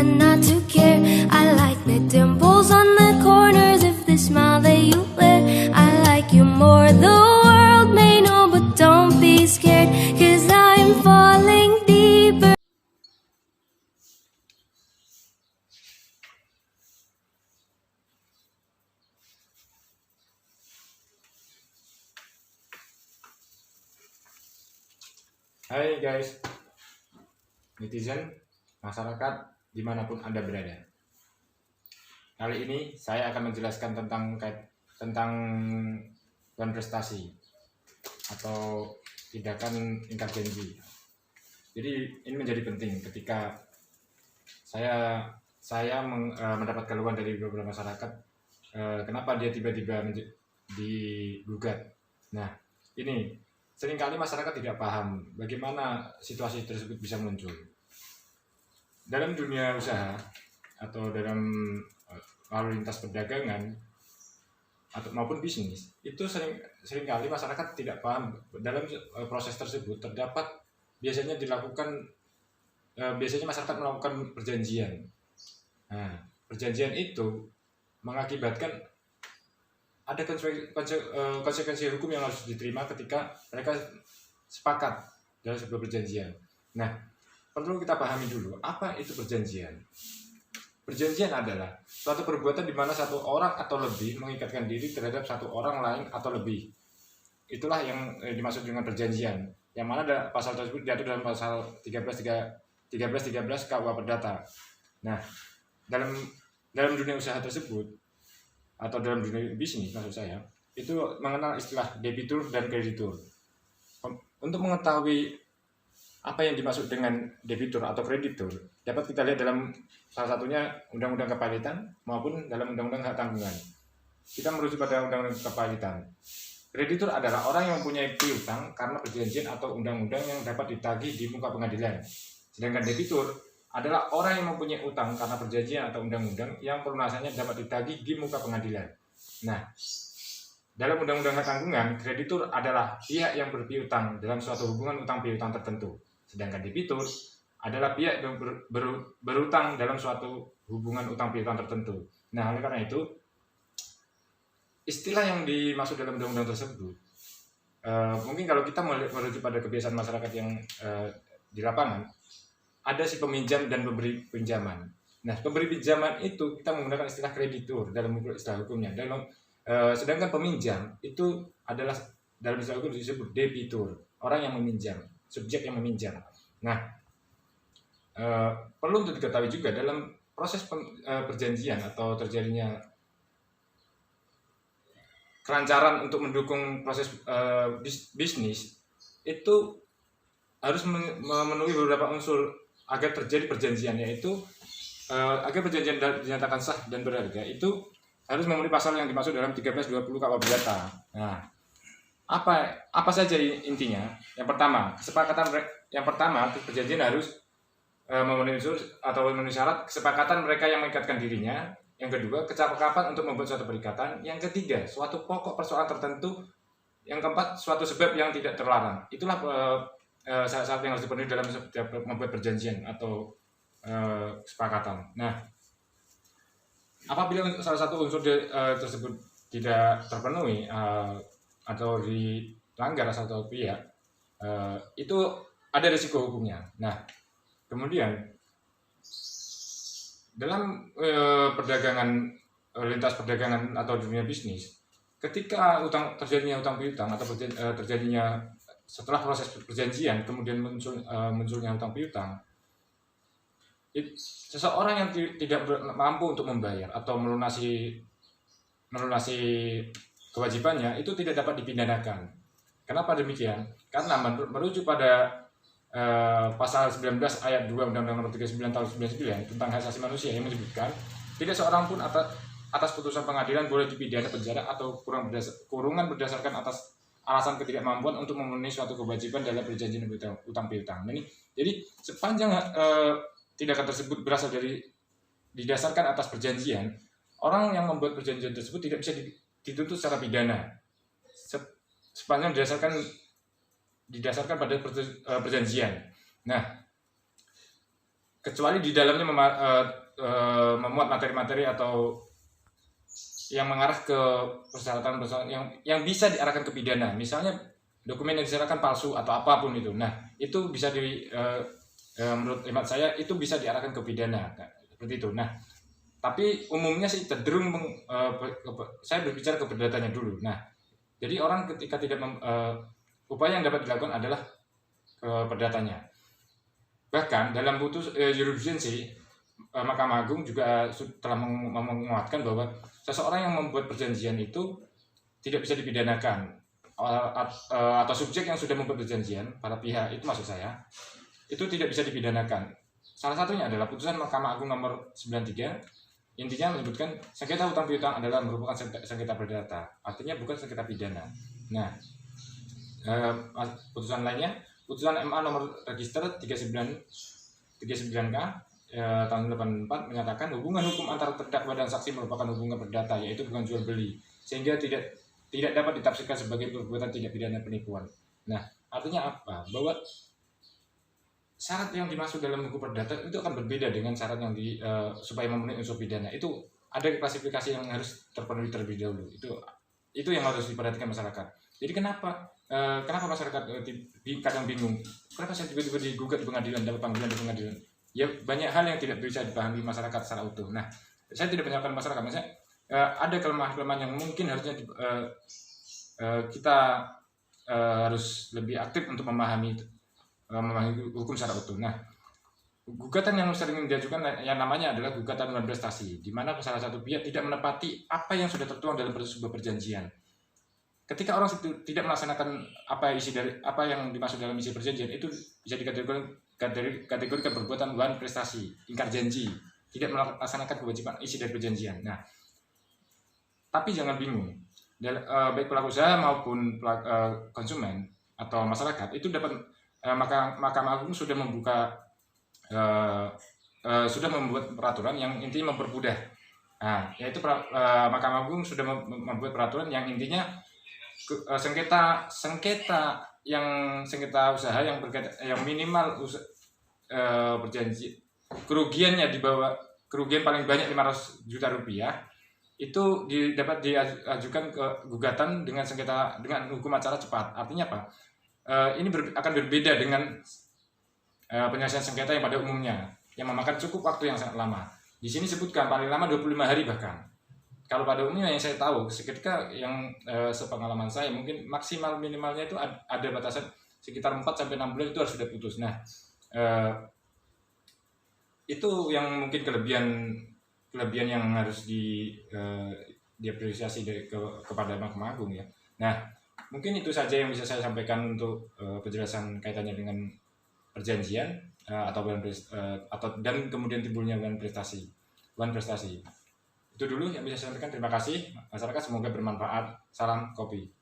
pretend not to care. I like the dimples on the corners of the smile that you wear. I like you more, the world may know, but don't be scared, 'cause I'm falling deeper. Hai guys, netizen, masyarakat dimanapun Anda berada. Kali ini saya akan menjelaskan tentang prestasi atau tindakan ingkar janji. Jadi ini menjadi penting ketika saya mendapat keluhan dari beberapa masyarakat, kenapa dia tiba-tiba digugat. Nah, ini seringkali masyarakat tidak paham bagaimana situasi tersebut bisa muncul. Dalam dunia usaha atau dalam lalu lintas perdagangan atau maupun bisnis, itu seringkali masyarakat tidak paham dalam proses tersebut terdapat biasanya masyarakat melakukan perjanjian. Nah, perjanjian itu mengakibatkan ada konsekuensi hukum yang harus diterima ketika mereka sepakat dalam sebuah perjanjian. Nah, perlu kita pahami dulu apa itu perjanjian. Perjanjian adalah suatu perbuatan di mana satu orang atau lebih mengikatkan diri terhadap satu orang lain atau lebih. Itulah yang dimaksud dengan perjanjian. Yang mana ada pasal tersebut diatur dalam pasal 1313 KUH Perdata. Nah, dalam dunia usaha tersebut atau dalam dunia bisnis maksud saya, itu mengenal istilah debitur dan kreditur. Untuk mengetahui apa yang dimaksud dengan debitur atau kreditur, dapat kita lihat dalam salah satunya Undang-Undang Kepalitan maupun dalam Undang-Undang Hak Tanggungan. Kita merujuk pada Undang-Undang Kepalitan. Kreditur adalah orang yang mempunyai piutang karena perjanjian atau undang-undang yang dapat ditagih di muka pengadilan. Sedangkan debitur adalah orang yang mempunyai utang karena perjanjian atau undang-undang yang pelunasannya dapat ditagih di muka pengadilan. Nah, dalam Undang-Undang Hak Tanggungan, kreditur adalah pihak yang berpiutang dalam suatu hubungan utang piutang tertentu. Sedangkan debitur adalah pihak yang berutang dalam suatu hubungan utang piutang tertentu. Nah, oleh karena itu, istilah yang dimaksud dalam undang-undang tersebut, mungkin kalau kita merujuk pada kebiasaan masyarakat yang di lapangan, ada si peminjam dan pemberi pinjaman. Nah, pemberi pinjaman itu kita menggunakan istilah kreditur dalam istilah hukumnya. Sedangkan peminjam itu adalah dalam istilah hukum disebut debitur, orang yang meminjam, subjek yang meminjam. Nah, perlu untuk diketahui juga dalam proses perjanjian atau terjadinya kelancaran untuk mendukung proses bisnis itu harus memenuhi beberapa unsur agar terjadi perjanjian, yaitu agar perjanjian dinyatakan sah dan berharga itu harus memenuhi pasal yang dimaksud dalam 1320 KUH Perdata. Nah, apa saja intinya? Yang pertama, perjanjian harus memenuhi unsur atau memenuhi syarat kesepakatan mereka yang mengikatkan dirinya. Yang kedua, kecakapan untuk membuat suatu perikatan. Yang ketiga, suatu pokok persoalan tertentu. Yang keempat, suatu sebab yang tidak terlarang. Itulah syarat yang harus dipenuhi dalam membuat perjanjian atau kesepakatan. Nah, apabila salah satu unsur tersebut tidak terpenuhi atau dilanggar salah satu pihak, itu ada risiko hukumnya. Nah, kemudian dalam perdagangan lintas perdagangan atau dunia bisnis, ketika terjadinya utang piutang atau terjadinya setelah proses perjanjian kemudian munculnya utang piutang, seseorang yang tidak mampu untuk membayar atau melunasi kewajibannya itu tidak dapat dipidanakan. Kenapa demikian? Karena merujuk pada pasal 19 ayat 2 Undang-Undang Nomor 39 Tahun 99 tentang hak asasi manusia yang menyebutkan tidak seorang pun atas putusan pengadilan boleh dipidana penjara atau kurungan berdasarkan atas alasan ketidakmampuan untuk memenuhi suatu kewajiban dalam perjanjian utang piutang. Jadi sepanjang tindakan tersebut berasal didasarkan atas perjanjian, orang yang membuat perjanjian tersebut tidak bisa dituntut secara pidana sepanjang didasarkan pada perjanjian. Nah, kecuali di dalamnya memuat materi-materi atau yang mengarah ke persyaratan yang bisa diarahkan ke pidana, misalnya dokumen yang diserahkan palsu atau apapun itu. Nah, itu bisa menurut hemat saya itu bisa diarahkan ke pidana, seperti itu. Nah, tapi umumnya sih cenderung saya berbicara ke perdatanya dulu. Nah, jadi orang ketika tidak upaya yang dapat dilakukan adalah ke perdatanya. Bahkan dalam putus jurisprudensi Mahkamah Agung juga telah menguatkan bahwa seseorang yang membuat perjanjian itu tidak bisa dipidanakan, atau subjek yang sudah membuat perjanjian, para pihak itu maksud saya, itu tidak bisa dipidanakan. Salah satunya adalah putusan Mahkamah Agung nomor 93, intinya menyebutkan sengketa hutang piutang adalah merupakan sengketa perdata, artinya bukan sengketa pidana. Nah, putusan lainnya, putusan MA nomor register 39K tahun 84 menyatakan hubungan hukum antara terdakwa dan saksi merupakan hubungan perdata, yaitu bukan jual beli, sehingga tidak dapat ditafsirkan sebagai perbuatan tidak pidana penipuan. Nah, artinya apa? Bahwa syarat yang dimaksud dalam hukum perdata itu akan berbeda dengan syarat yang supaya memenuhi unsur pidana. Itu ada klasifikasi yang harus terpenuhi terlebih dahulu. Itu yang harus diperhatikan masyarakat. Jadi kenapa masyarakat kadang bingung? Kenapa saya tiba-tiba digugat di pengadilan, dapat panggilan di pengadilan? Ya, banyak hal yang tidak bisa dipahami masyarakat secara utuh. Nah, saya tidak menyalahkan masyarakat. Maksudnya ada kelemahan-kelemahan yang mungkin harusnya kita harus lebih aktif untuk memahami hukum secara utuh. Nah, gugatan yang sering diajukan yang namanya adalah gugatan non prestasi, di mana salah satu pihak tidak menepati apa yang sudah tertuang dalam sebuah perjanjian. Ketika orang tidak melaksanakan apa yang dimaksud dalam isi perjanjian, itu bisa dikategorikan perbuatan non prestasi, ingkar janji, tidak melaksanakan kewajiban isi dari perjanjian. Nah, tapi jangan bingung, baik pelaku usaha maupun konsumen atau masyarakat itu dapat Mahkamah Agung sudah membuat peraturan yang intinya mempermudah. Nah, yaitu Mahkamah Agung sudah membuat peraturan yang intinya sengketa usaha yang minimal perjanjian kerugiannya di bawah kerugian paling banyak 500 juta rupiah itu dapat diajukan ke gugatan dengan hukum acara cepat. Artinya apa? Ini akan berbeda dengan penyelesaian sengketa yang pada umumnya yang memakan cukup waktu yang sangat lama. Di sini sebutkan paling lama 25 hari bahkan. Kalau pada umumnya yang saya tahu, seketika yang sepengalaman saya mungkin maksimal minimalnya itu ada batasan sekitar 4-6 bulan itu harus sudah putus. Nah, itu yang mungkin kelebihan yang harus diapresiasi kepada Mahkamah Agung ya. Nah, mungkin itu saja yang bisa saya sampaikan untuk penjelasan kaitannya dengan perjanjian dan kemudian timbulnya wan prestasi. Itu dulu yang bisa saya sampaikan. Terima kasih masyarakat, semoga bermanfaat. Salam kopi.